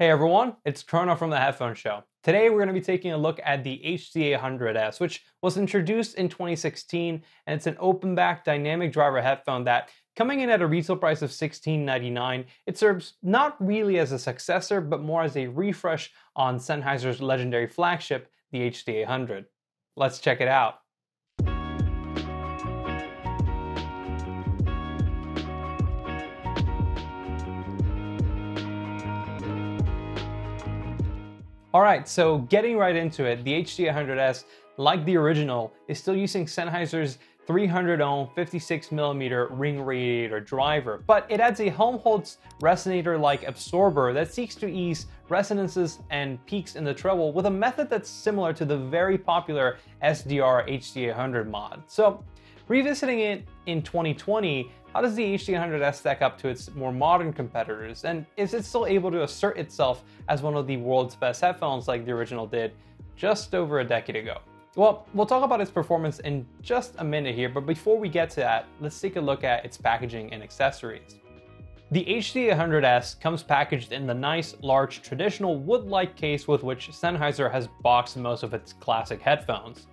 Hey everyone, it's Chrono from the Headphone Show. Today we're going to be taking a look at the HDA100S, which was introduced in 2016, and it's an open back dynamic driver headphone that, coming in at a retail price of $16.99, it serves not really as a successor, but more as a refresh on Sennheiser's legendary flagship, the HDA100. Let's check it out. Alright, so getting right into it, the HDA100S, like the original, is still using Sennheiser's 300 ohm 56mm ring radiator driver, but it adds a Helmholtz resonator-like absorber that seeks to ease resonances and peaks in the treble with a method that's similar to the very popular SDR HDA100 mod. So, revisiting it in 2020, how does the HDA100S stack up to its more modern competitors, and is it still able to assert itself as one of the world's best headphones like the original did just over a decade ago? Well, we'll talk about its performance in just a minute here, but before we get to that, let's take a look at its packaging and accessories. The HDA100S comes packaged in the nice, large, traditional wood-like case with which Sennheiser has boxed most of its classic headphones.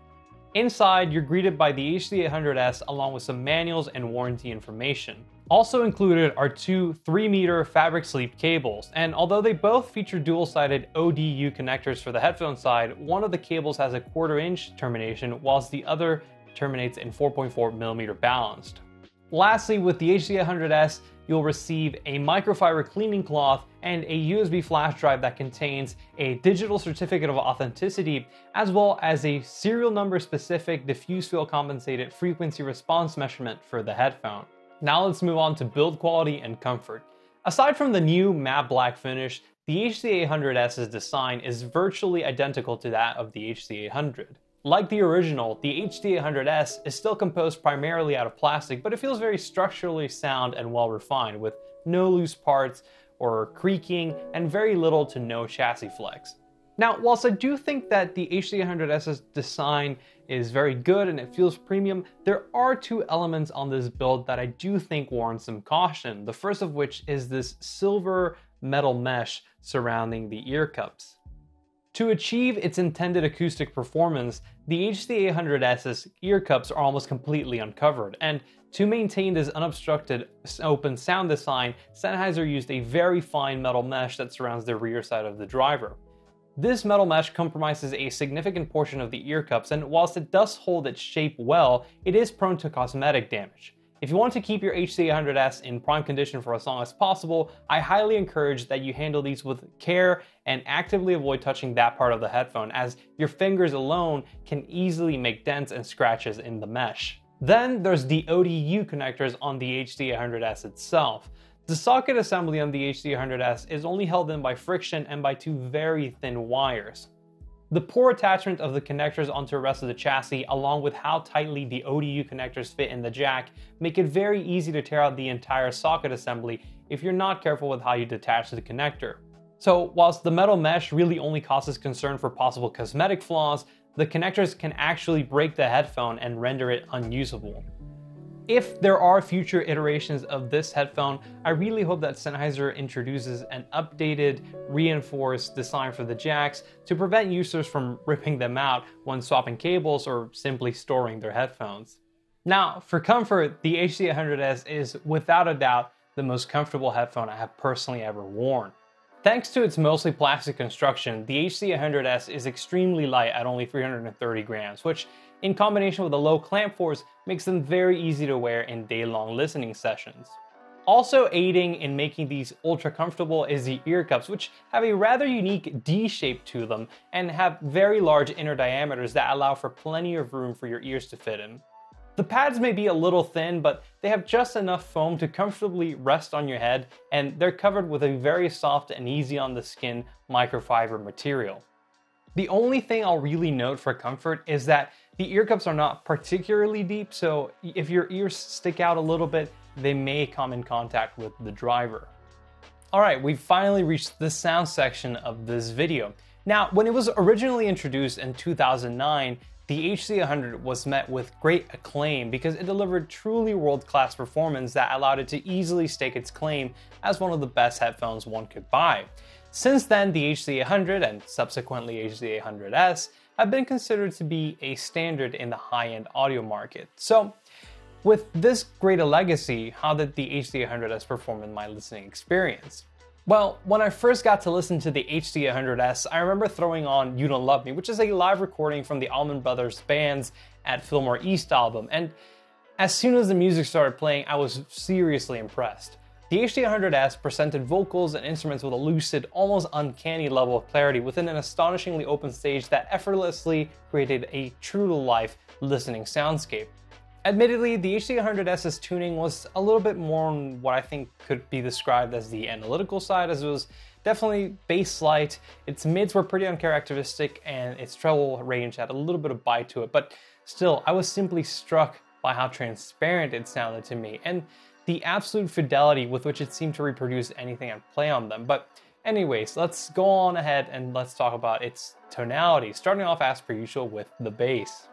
Inside, you're greeted by the HDA100S along with some manuals and warranty information. Also included are two 3-meter fabric sleeve cables, and although they both feature dual-sided ODU connectors for the headphone side, one of the cables has a 1/4-inch termination, whilst the other terminates in 4.4mm balanced. Lastly, with the HDA100S, you'll receive a microfiber cleaning cloth and a USB flash drive that contains a digital certificate of authenticity, as well as a serial number specific diffuse field compensated frequency response measurement for the headphone. Now let's move on to build quality and comfort. Aside from the new matte black finish, the HDA100S's design is virtually identical to that of the HDA100. Like the original, the HDA100S is still composed primarily out of plastic, but it feels very structurally sound and well refined, with no loose parts or creaking and very little to no chassis flex. Now, whilst I do think that the HDA100S's design is very good and it feels premium, there are two elements on this build that I do think warrant some caution. The first of which is this silver metal mesh surrounding the ear cups. To achieve its intended acoustic performance, the HDA100S's ear cups are almost completely uncovered, and to maintain this unobstructed open sound design, Sennheiser used a very fine metal mesh that surrounds the rear side of the driver. This metal mesh compromises a significant portion of the ear cups, and whilst it does hold its shape well, it is prone to cosmetic damage. If you want to keep your HDA100S in prime condition for as long as possible, I highly encourage that you handle these with care and actively avoid touching that part of the headphone, as your fingers alone can easily make dents and scratches in the mesh. Then there's the ODU connectors on the HDA100S itself. The socket assembly on the HDA100S is only held in by friction and by two very thin wires. The poor attachment of the connectors onto the rest of the chassis, along with how tightly the ODU connectors fit in the jack, make it very easy to tear out the entire socket assembly if you're not careful with how you detach the connector. So whilst the metal mesh really only causes concern for possible cosmetic flaws, the connectors can actually break the headphone and render it unusable. If there are future iterations of this headphone, I really hope that Sennheiser introduces an updated, reinforced design for the jacks to prevent users from ripping them out when swapping cables or simply storing their headphones. Now, for comfort, the HDA100S is without a doubt the most comfortable headphone I have personally ever worn. Thanks to its mostly plastic construction, the HDA100S is extremely light at only 330 grams, which, in combination with a low clamp force, makes them very easy to wear in day-long listening sessions. Also aiding in making these ultra comfortable is the ear cups, which have a rather unique D shape to them and have very large inner diameters that allow for plenty of room for your ears to fit in. The pads may be a little thin, but they have just enough foam to comfortably rest on your head, and they're covered with a very soft and easy on the skin microfiber material. The only thing I'll really note for comfort is that the ear cups are not particularly deep, so if your ears stick out a little bit, they may come in contact with the driver. Alright, we've finally reached the sound section of this video. Now, when it was originally introduced in 2009, the HC100 was met with great acclaim because it delivered truly world-class performance that allowed it to easily stake its claim as one of the best headphones one could buy. Since then, the HC100 and subsequently HC100S have been considered to be a standard in the high-end audio market. So, with this great a legacy, how did the HC100S perform in my listening experience? Well, when I first got to listen to the HC100S, I remember throwing on You Don't Love Me, which is a live recording from the Allman Brothers Band's at Fillmore East album, and as soon as the music started playing, I was seriously impressed. The HC100S presented vocals and instruments with a lucid, almost uncanny level of clarity within an astonishingly open stage that effortlessly created a true-to-life listening soundscape. Admittedly, the HC100S's tuning was a little bit more on what I think could be described as the analytical side, as it was definitely bass light, its mids were pretty uncharacteristic, and its treble range had a little bit of bite to it, but still, I was simply struck by how transparent it sounded to me, and the absolute fidelity with which it seemed to reproduce anything I'd play on them. But anyways, let's go on ahead and let's talk about its tonality, starting off as per usual with the bass.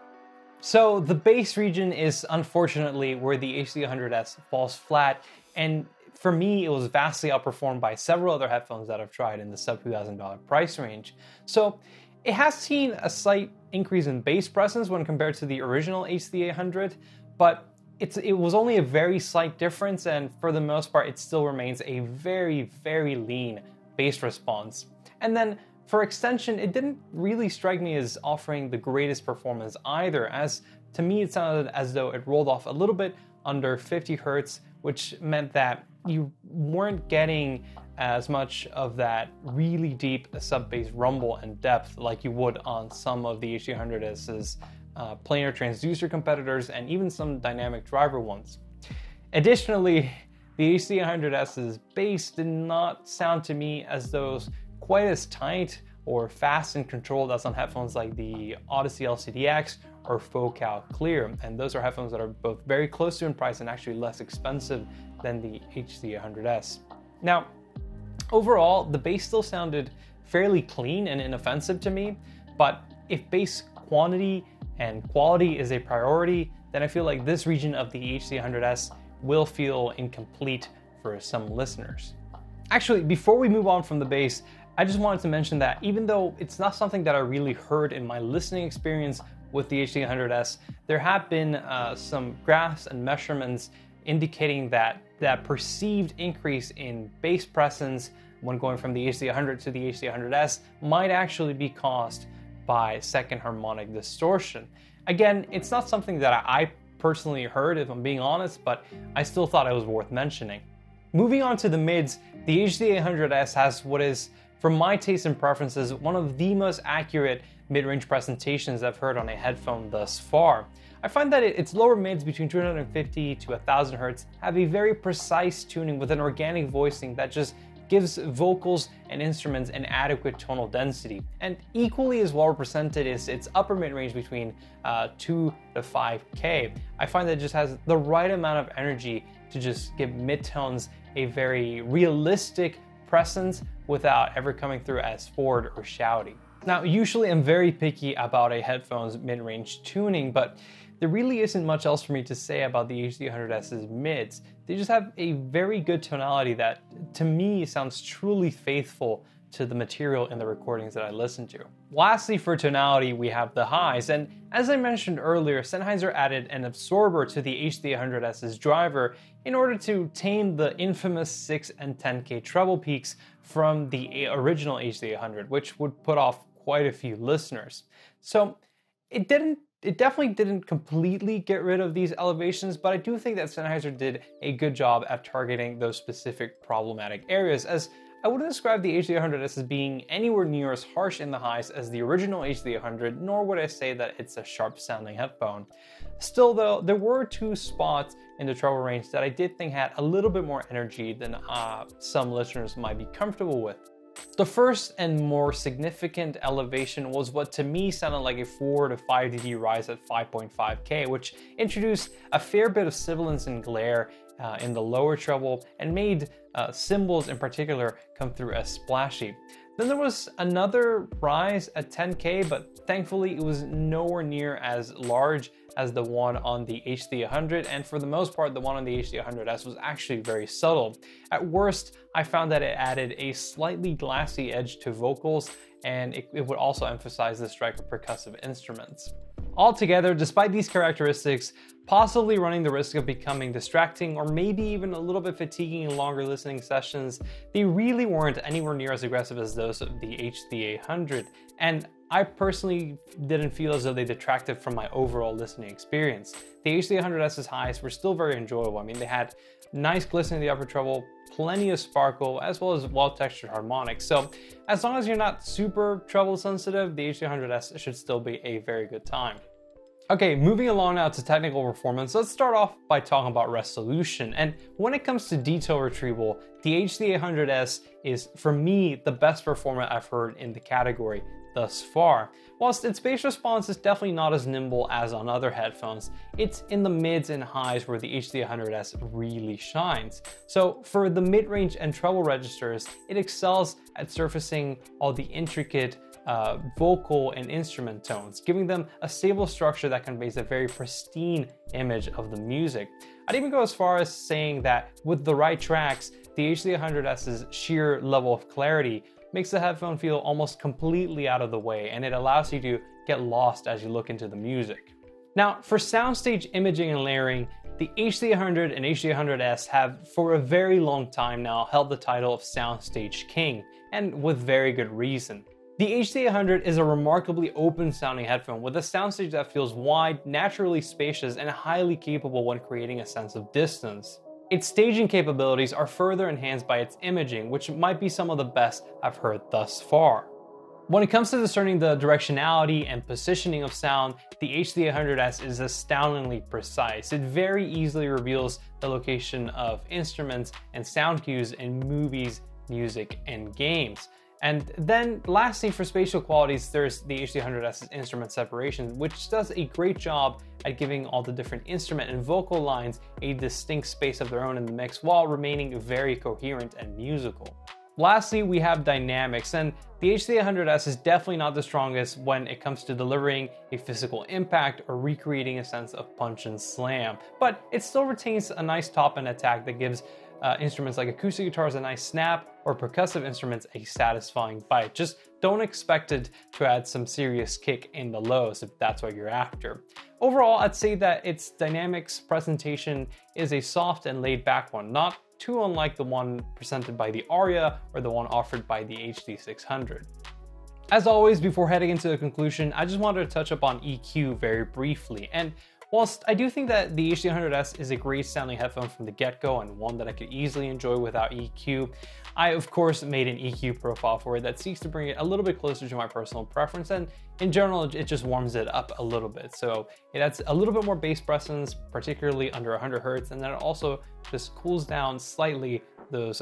So the bass region is unfortunately where the HC100S falls flat, and for me it was vastly outperformed by several other headphones that I've tried in the sub $2,000 price range. So it has seen a slight increase in bass presence when compared to the original HC800, but it was only a very slight difference, and for the most part it still remains a very, very lean bass response. And then for extension, it didn't really strike me as offering the greatest performance either, as to me it sounded as though it rolled off a little bit under 50 Hz, which meant that you weren't getting as much of that really deep sub-bass rumble and depth like you would on some of the HC100S's planar transducer competitors and even some dynamic driver ones. Additionally, the HC100S's bass did not sound to me as those quite as tight or fast and controlled as on headphones like the Odyssey LCD-X or Focal Clear, and those are headphones that are both very close to in price and actually less expensive than the HC100S. Now, overall, the bass still sounded fairly clean and inoffensive to me, but if bass quantity and quality is a priority, then I feel like this region of the HC100S will feel incomplete for some listeners. Actually, before we move on from the bass, I just wanted to mention that even though it's not something that I really heard in my listening experience with the HC100S, there have been some graphs and measurements indicating that that perceived increase in bass presence when going from the HC100 to the HC100S might actually be caused by second harmonic distortion. Again, it's not something that I personally heard, if I'm being honest, but I still thought it was worth mentioning. Moving on to the mids, the HC800S has what is, from my taste and preferences, one of the most accurate mid-range presentations I've heard on a headphone thus far. I find that its lower mids between 250 to 1000 Hz have a very precise tuning with an organic voicing that just gives vocals and instruments an adequate tonal density. And equally as well represented is its upper mid-range between 2 to 5K. I find that it just has the right amount of energy to just give midtones a very realistic presence without ever coming through as forward or shouty. Now, usually I'm very picky about a headphone's mid-range tuning, but there really isn't much else for me to say about the HC100S's mids. They just have a very good tonality that, to me, sounds truly faithful to the material in the recordings that I listen to. Lastly, for tonality, we have the highs, and as I mentioned earlier, Sennheiser added an absorber to the HC100S's driver in order to tame the infamous 6 and 10K treble peaks from the original HC100, which would put off quite a few listeners. So it definitely didn't completely get rid of these elevations, but I do think that Sennheiser did a good job at targeting those specific problematic areas, as I wouldn't describe the HC100S as being anywhere near as harsh in the highs as the original HC100, nor would I say that it's a sharp sounding headphone. Still though, there were two spots in the treble range that I did think had a little bit more energy than some listeners might be comfortable with. The first and more significant elevation was what to me sounded like a 4 to 5 dB rise at 5.5K, which introduced a fair bit of sibilance and glare in the lower treble and made cymbals in particular come through as splashy. Then there was another rise at 10K, but thankfully it was nowhere near as large as the one on the HD100, and for the most part, the one on the HD100S was actually very subtle. At worst, I found that it added a slightly glassy edge to vocals, and it would also emphasize the strike of percussive instruments. Altogether, despite these characteristics, possibly running the risk of becoming distracting or maybe even a little bit fatiguing in longer listening sessions, they really weren't anywhere near as aggressive as those of the HD800, and I personally didn't feel as though they detracted from my overall listening experience. The HD800S's highs were still very enjoyable. I mean, they had nice glisten in the upper treble, plenty of sparkle, as well as well-textured harmonics. So as long as you're not super treble sensitive, the HD100S should still be a very good time. Okay, moving along now to technical performance, let's start off by talking about resolution. And when it comes to detail retrieval, the HD800S is, for me, the best performer I've heard in the category thus far. Whilst its bass response is definitely not as nimble as on other headphones, it's in the mids and highs where the HD100S really shines. So for the mid-range and treble registers, it excels at surfacing all the intricate vocal and instrument tones, giving them a stable structure that conveys a very pristine image of the music. I'd even go as far as saying that with the right tracks, the HD100S's sheer level of clarity makes the headphone feel almost completely out of the way, and it allows you to get lost as you look into the music. Now, for soundstage imaging and layering, the HD100 and HD100S have for a very long time now held the title of Soundstage King, and with very good reason. The HD800 is a remarkably open-sounding headphone with a soundstage that feels wide, naturally spacious, and highly capable when creating a sense of distance. Its staging capabilities are further enhanced by its imaging, which might be some of the best I've heard thus far. When it comes to discerning the directionality and positioning of sound, the HD800S is astoundingly precise. It very easily reveals the location of instruments and sound cues in movies, music, and games. And then lastly, for spatial qualities, there's the HD100S's instrument separation, which does a great job at giving all the different instrument and vocal lines a distinct space of their own in the mix while remaining very coherent and musical. Lastly, we have dynamics, and the HD800S is definitely not the strongest when it comes to delivering a physical impact or recreating a sense of punch and slam, but it still retains a nice top-end attack that gives instruments like acoustic guitars a nice snap, or percussive instruments a satisfying bite. Just don't expect it to add some serious kick in the lows if that's what you're after. Overall, I'd say that its dynamics presentation is a soft and laid back one, not too unlike the one presented by the Aria or the one offered by the HD600. As always, before heading into the conclusion, I just wanted to touch upon EQ very briefly. And whilst I do think that the HD100S is a great sounding headphone from the get-go and one that I could easily enjoy without EQ, I of course made an EQ profile for it that seeks to bring it a little bit closer to my personal preference, and in general it just warms it up a little bit. So it adds a little bit more bass presence, particularly under 100 Hz, and then it also just cools down slightly those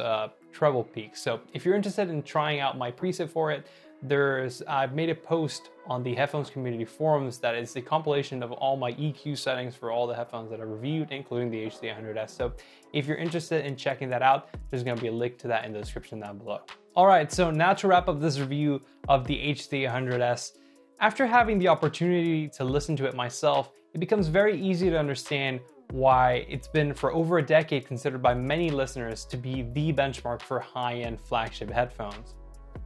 treble peaks. So if you're interested in trying out my preset for it, I've made a post on the headphones community forums that is a compilation of all my EQ settings for all the headphones that I reviewed, including the HD100S. So if you're interested in checking that out, there's going to be a link to that in the description down below. All right, so now to wrap up this review of the HD100S, after having the opportunity to listen to it myself, it becomes very easy to understand why it's been for over a decade considered by many listeners to be the benchmark for high-end flagship headphones.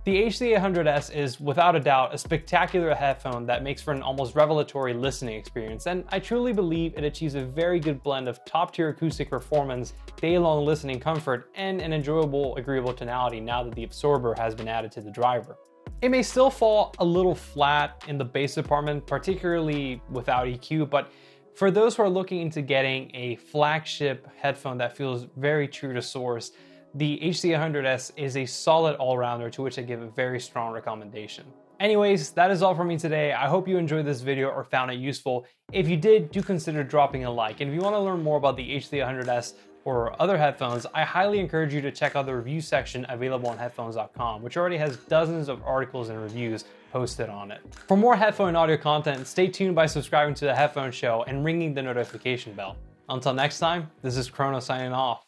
The HD800S is without a doubt a spectacular headphone that makes for an almost revelatory listening experience, and I truly believe it achieves a very good blend of top-tier acoustic performance, day-long listening comfort, and an enjoyable, agreeable tonality now that the absorber has been added to the driver. It may still fall a little flat in the bass department, particularly without EQ, but for those who are looking into getting a flagship headphone that feels very true to source, the HD800S is a solid all-rounder to which I give a very strong recommendation. Anyways, that is all for me today. I hope you enjoyed this video or found it useful. If you did, do consider dropping a like. And if you want to learn more about the HD800S or other headphones, I highly encourage you to check out the review section available on headphones.com, which already has dozens of articles and reviews posted on it. For more headphone and audio content, stay tuned by subscribing to The Headphone Show and ringing the notification bell. Until next time, this is Chrono signing off.